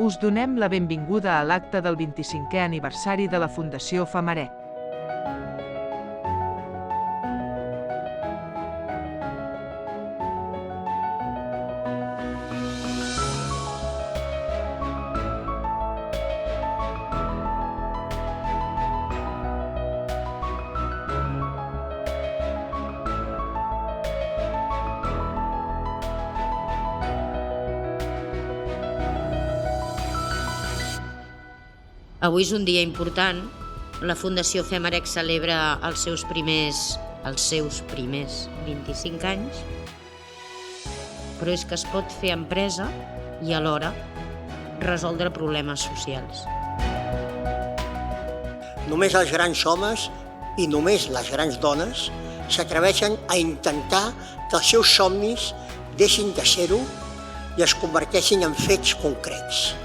us donem la benvinguda a l'acte del 25è aniversari de la Fundació Femerec. Avui és un dia important. La Fundació Femerec celebra els seus primers 25 anys, però és que es pot fer empresa i alhora resoldre problemes socials. Només els grans homes i només les grans dones s'atreveixen a intentar que els seus somnis deixin de ser-ho i es converteixin en fets concrets.